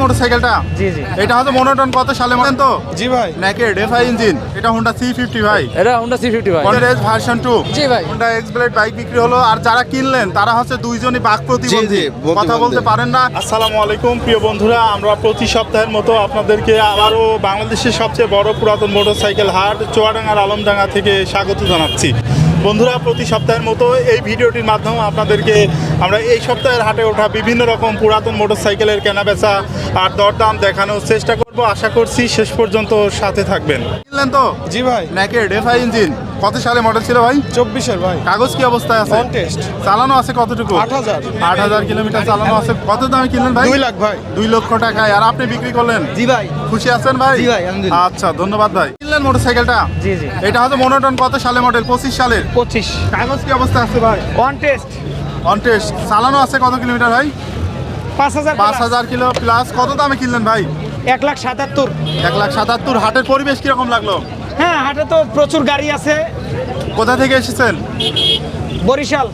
মোটরসাইকেলটা জি জি এটা হচ্ছে মনোটন কত সালে মডেল তো? জি ভাই নেকেড এফআই ইঞ্জিন। এটা হোন্ডা C50 ভাই। এটা হোন্ডা C50 ভাই। কনরেজ ভার্সন 2। জি ভাই। হোন্ডা এক্সব্লেড বাইক বিক্রি হলো, আর যারা কিনলেন তারা হচ্ছে দুইজনই বাক প্রতিবন্ধী, কথা বলতে পারেন না। আসসালামু আলাইকুম প্রিয় বন্ধুরা, আমরা প্রতি সপ্তাহের মতো আপনাদেরকে আবারও বাংলাদেশের সবচেয়ে বড় পুরাতন মোটরসাইকেল হাট চুয়াডাঙ্গার আলমডাঙ্গা থেকে স্বাগত জানাচ্ছি। বন্ধুরা, প্রতি সপ্তাহের মতো এই ভিডিওটির মাধ্যমে আপনাদেরকে আমরা এই সপ্তাহের হাটে ওঠা বিভিন্ন রকম পুরাতন মোটরসাইকেলের কেনাবেচা আর দরদাম দেখানোর চেষ্টা করব। আশা করছি শেষ পর্যন্ত সাথে থাকবেন। কিনলেন তো? জি ভাই। Naked FI engine. কত সালে মডেল ছিল ভাই? 24-এর ভাই। কাগজ কি অবস্থায় আছে? On test. চালানো আছে কতটুকু? 8000 কিলোমিটার চালানো আছে। কত দামে কিনলেন ভাই? 2 লাখ ভাই। 2 লক্ষ টাকায়। আর আপনি বিক্রি করলেন? জি ভাই। খুশি আছেন ভাই? জি ভাই, আলহামদুলিল্লাহ। আচ্ছা, ধন্যবাদ ভাই। কিনলেন মোটরসাইকেলটা? জি জি। এটা হচ্ছে মনোটন কত সালে মডেল? 25 সালের। 25। কাগজ কি অবস্থা আছে ভাই? On test. On test. চালানো আছে কত কিলোমিটার ভাই? 5000 কিলো প্লাস। কত দামে কিনলেন ভাই? 1,77,000। 1,77,000। হাটের পরিবেশ কিরকম লাগলো? হ্যাঁ, হাটে তো প্রচুর গাড়ি আছে। কোথা থেকে এসেছেন? বরিশাল।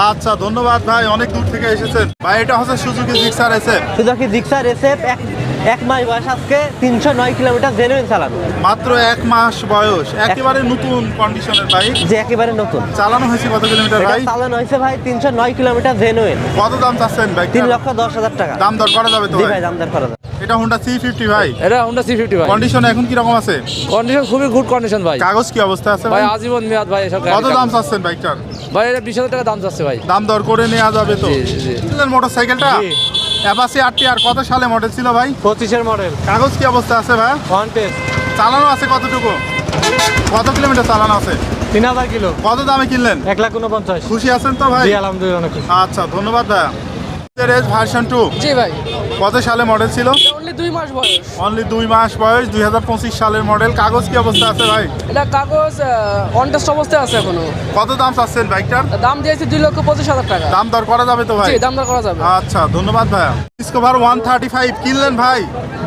আচ্ছা, ধন্যবাদ ভাই, অনেক দূর থেকে এসেছেন ভাই। এটা হচ্ছে Suzuki Gixxer SF. Suzuki Gixxer SF এক মাস বয়স, আজকে 309 কিলোমিটার জেনুইন চালানো। মাত্র 1 মাস বয়স, একেবারে নতুন কন্ডিশনের বাইক। যে একেবারে নতুন। চালানো হয়েছে কত কিলোমিটার ভাই? চালানো হয়েছে ভাই 309 কিলোমিটার জেনুইন। কত দাম চাচ্ছেন বাইক? 3,10,000 টাকা। দাম দর করা যাবে তো জি ভাই? ভাই, দাম দর করা যাবে। এটা হোন্ডা C50 ভাই। এটা হোন্ডা C50 ভাই। কন্ডিশন এখন কি রকম আছে? কন্ডিশন খুবই গুড কন্ডিশন ভাই। কাগজ কি অবস্থা আছে ভাই ভাই? আজীবন মেয়াদ ভাই এসব। কত দাম চাচ্ছেন বাইকটার? ভাই এটা 20,000 টাকা দাম চাচ্ছে ভাই। দাম দর করে নেওয়া যাবে তো? জি, জি। কিনলেন মোটরসাইকেলটা? জি। অ্যাপাচি RTR কত সালে মডেল ছিল ভাই? 25-এর মডেল। কাগজ কি অবস্থা আছে ভাই? On test. চালানো আছে কতটুকু? কত কিলোমিটার চালানো আছে? 3000 কিলো। কত দামে কিনলেন? 1,49,000। খুশি আছেন তো ভাই? জি আলহামদুলিল্লাহ অনেক খুশি। আচ্ছা, ধন্যবাদ ভাই। ভার্সন 2 জি ভাই। কত সালে মডেল ছিল? অনলি 2 মাস বয়স। অনলি 2 মাস বয়স, 2025 সালের মডেল। কাগজ কি অবস্থা আছে ভাই? এটা কাগজ অন টেস্ট অবস্থায় আছে এখনো। কত দাম চাচ্ছেন বাইকটার? দাম দিয়েছি 2,25,000 টাকা। দাম দর করা যাবে তো ভাই? জি, দাম দর করা যাবে। আচ্ছা, ধন্যবাদ ভাই। ডিসকভার 135 কিনলেন ভাই?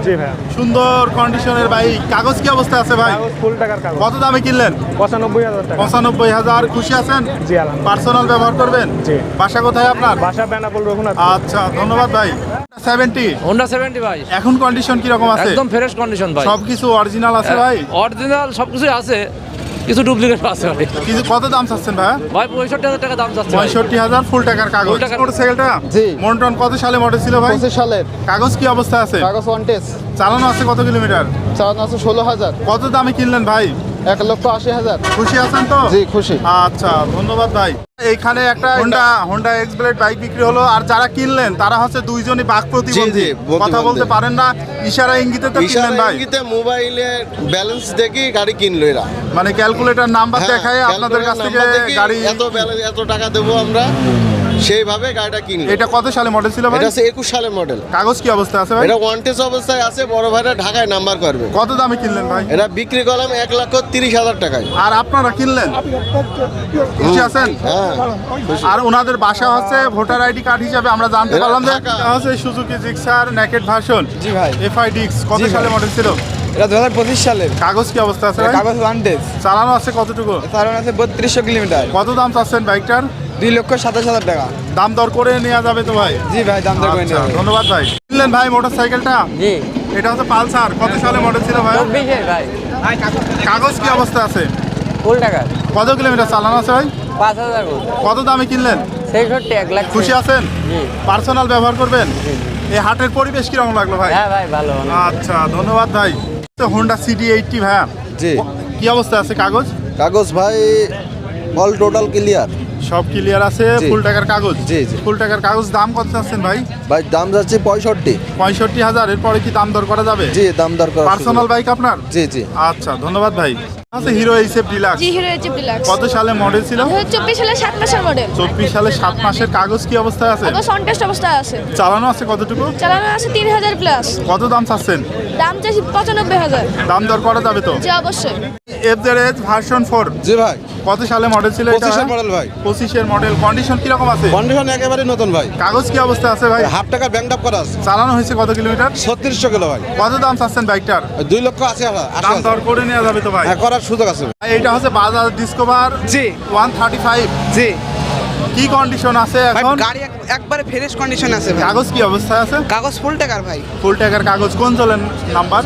জি ভাই। সুন্দর কন্ডিশনের বাইক। কাগজ কি অবস্থা আছে ভাই? ফুল টাকার কাগজ। কত দামে কিনলেন? 95,000 টাকা। 95,000। খুশি আছেন? জি আলহামদুলিল্লাহ। পার্সোনাল ব্যবহার করবেন? জি। বাসা কোথায় আপনার? বাসা বেনাপোল রঘুনাথ। আচ্ছা, ধন্যবাদ ভাই। 70 হোন্ডা 70 ভাই। এখন কন্ডিশন কি রকম আছে? একদম ফ্রেশ কন্ডিশন ভাই। সবকিছু অরিজিনাল আছে ভাই? অরিজিনাল সবকিছুই আছে, কিছু ডুপ্লিকেট আছে ভাই। কিছু কত দাম চাচ্ছেন ভাই? ভাই 65,000 টাকা দাম চাচ্ছে ভাই। 65,000 ফুল টাকার কাগজ। ফুল টাকার। মোটরসাইকেলটা? জি। মন্টন কত সালে মডেল ছিল ভাই? 25 সালের। কাগজ কি অবস্থা আছে? কাগজ অন টেস্ট। চালানো আছে কত কিলোমিটার? চালানো আছে 16,000। কত দামে কিনলেন ভাই? 1,80,000। খুশি আছেন তো? জি খুশি। আচ্ছা, ধন্যবাদ ভাই। এইখানে একটা হোন্ডা এক্সব্লেড বাইক বিক্রি হলো, আর যারা কিনলেন তারা হচ্ছে দুইজনই বাক প্রতিবন্ধী, কথা বলতে পারেন না। ইশারা ইঙ্গিতে তো কিনলেন ভাই? মোবাইলে ব্যালেন্স দেখি গাড়ি কিনলো এরা। মানে ক্যালকুলেটর নাম্বার দেখায় আপনাদের কাছ থেকে গাড়ি। এত টাকা দেবো আমরা, সেইভাবে গাড়িটা কিনলো। এটা কত সালে মডেল ছিল ভাই? এটা 21 সালের মডেল। কাগজ কি অবস্থা আছে ভাই? এটা ওয়ান্টেজ অবস্থায় আছে, বড় ভাইরা ঢাকায় নাম্বার করবে। কত দামে কিনলেন ভাই? এটা বিক্রি করলাম 1,30,000 টাকায়। আর আপনারা কিনলেন? খুশি আছেন? হ্যাঁ। আর ওনাদের বাসা হচ্ছে ভোটার আইডি কার্ড হিসাবে আমরা জানতে এরা পারলাম যে ঢাকা। এটা হচ্ছে সুজুকি জিক্সার নেকেড ভার্সন। জি ভাই। এফআই ডিক্স। কত সালে মডেল ছিল? এটা 2025 সালের। কাগজ কি অবস্থা আছে ভাই? কাগজ ওয়ান টেস্ট। চালানো আছে কতটুকু? চালানো আছে 3200 কিলোমিটার। কত দাম চাচ্ছেন বাইকটার? 2,27,000 টাকা। দাম দর করে নেওয়া যাবে তো ভাই? জি ভাই, দাম দর করে আচ্ছা, নিন। ধন্যবাদ ভাই। কিনলেন ভাই মোটরসাইকেলটা? জি। এটা হচ্ছে পালসার। কত সালে মডেল ছিল ভাই? 24-এর ভাই। কাগজ কি অবস্থা আছে? ফুল টাকা। কত কিলোমিটার চালানো আছে ভাই? 5,000। কত দামে কিনলেন? 66, 1 লাখ। খুশি আছেন? জি। পার্সোনাল ব্যবহার করবেন? এই হাটের পরিবেশ কিরকম লাগলো ভাই? হ্যাঁ ভাই, ভালো। আচ্ছা, ধন্যবাদ ভাই। হোন্ডা CD80 ভাইয়া, জি। কি অবস্থা আছে কাগজ? কাগজ ভাই অল টোটাল ক্লিয়ার। সব ক্লিয়ার আছে? জি। ফুল টাকার কাগজ? জি, জি। ফুল টাকার কাগজ। দাম কত চাচ্ছেন ভাই? ভাই দাম যাচ্ছে 65। 65,000। এরপরে কি দাম দর করা যাবে? জি, দাম দর করা। পার্সোনাল বাইক আপনার? জি জি। আচ্ছা, ধন্যবাদ ভাই। আচ্ছা, হিরো এইচএফ ডিলাক্স। জি, হিরো এইচএফ ডিলাক্স। কত সালে মডেল ছিল? 24 সালে 7 মাসের মডেল। 24 সালে 7 মাসের। কাগজ কি অবস্থায় আছে? কাগজ অন টেস্ট অবস্থায় আছে। চালানো আছে কতটুকু? চালানো আছে 3,000 প্লাস। কত দাম চাচ্ছেন? দাম চাইছি 95,000। দাম দর করা যাবে তো? জি অবশ্যই। এফজেড ভার্সন 4 জি ভাই। কত সালে মডেল ছিল এটা? 25 মডেল ভাই। 25 মডেল। কন্ডিশন কি রকম আছে? কন্ডিশন একেবারে নতুন ভাই। কাগজ কি অবস্থা আছে ভাই? হাফ টাকা ব্যাংক আপ করা আছে। চালানো হয়েছে কত কিলোমিটার? 3600 কিলো ভাই। কত দাম চাচ্ছেন বাইকটার? 2,80,000। দাম দর করে নেওয়া যাবে তো ভাই? করার সুযোগ আছে। এইটা হচ্ছে বাজাজ ডিসকভার জি। 135। জি। কি কি কন্ডিশন আছে ভাই এখন? গাড়ি একবারে ফ্রেশ কন্ডিশন আছে ভাই। কাগজ কি অবস্থায় আছে? কাগজ ফুল টাকার ভাই। ফুল টাকার কাগজ, কোন জলের নাম্বার?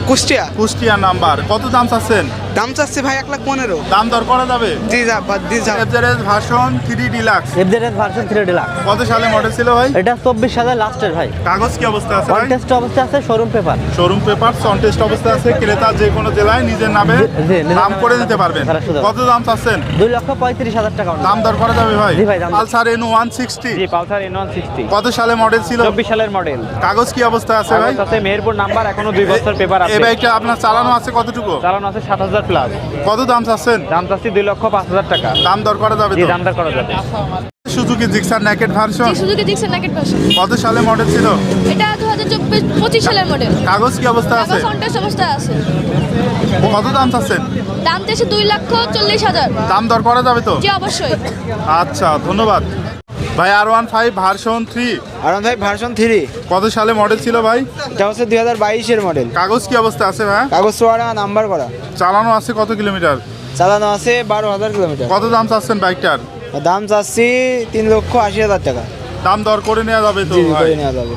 কুষ্টিয়া। কুষ্টিয়া নাম্বার। কত দাম চাচ্ছেন? দাম চাচ্ছে ভাই 1,15,000। দাম দর করা যাবে? জি যা জি যা। FZS version 3 deluxe FZS version 3 deluxe. কত সালে মডেল ছিল ভাই? এটা 24 সালের লাস্টের ভাই। কাগজ কি অবস্থায় আছে ভাই? কন্টেস্ট অবস্থা আছে, showroom paper. Showroom paper contest অবস্থায় আছে। ক্রেতা যে কোনো জেলায় নিজের নামে জি, নিজের নাম নামে করে দিতে পারবেন। তারা শুধু- কত দাম চাচ্ছেন? 2,35,000 টাকা। দাম দর করা যাবে ভাই? জি ভাই, দাম- পালসার এনো 160 জি পালসার N160 কত সালে মডেল ছিল? 24 সালের মডেল। কাগজ কি অবস্থায় আছে ভাই? সাথে মেহেরপুর নাম্বার, এখনো 2 বছর পেপার এই আছে। বাইকটা আপনার চালানো আছে কতটুকু? চালানো আছে 7,000 প্লাস। কত দাম চাচ্ছেন? দাম চাচ্ছি 2,05,000 টাকা। দাম দর করা যাবে জি তো? দামদার করা যাবে। Suzuki Gixxer naked version Suzuki Gixxer naked version. কত সালে মডেল ছিল? এটা 2025 সালের মডেল। কাগজ কি অবস্থায় আছে? কাগজ কন্টেস্ট অবস্থায় আছে। কত দাম চাচ্ছেন? দাম চাইছে 2,40,000। দাম দর করা যাবে তো? জি অবশ্যই। আচ্ছা, ধন্যবাদ ভাই। R15 ভার্সন 3 আরাম ভাই ভার্সন 3 কত সালে মডেল ছিল ভাই? এটা হচ্ছে 2022-এর মডেল। কাগজ কি অবস্থা আছে ভাই? কাগজ সোয়ারা নাম্বার করা। চালানো আছে কত কিলোমিটার? চালানো আছে 12,000 কিলোমিটার। কত দাম চাচ্ছেন বাইকটার? দাম চাচ্ছি 3,80,000 টাকা। দাম দর করে নেওয়া যাবে তো জি ভাই? করে নেওয়া যাবে।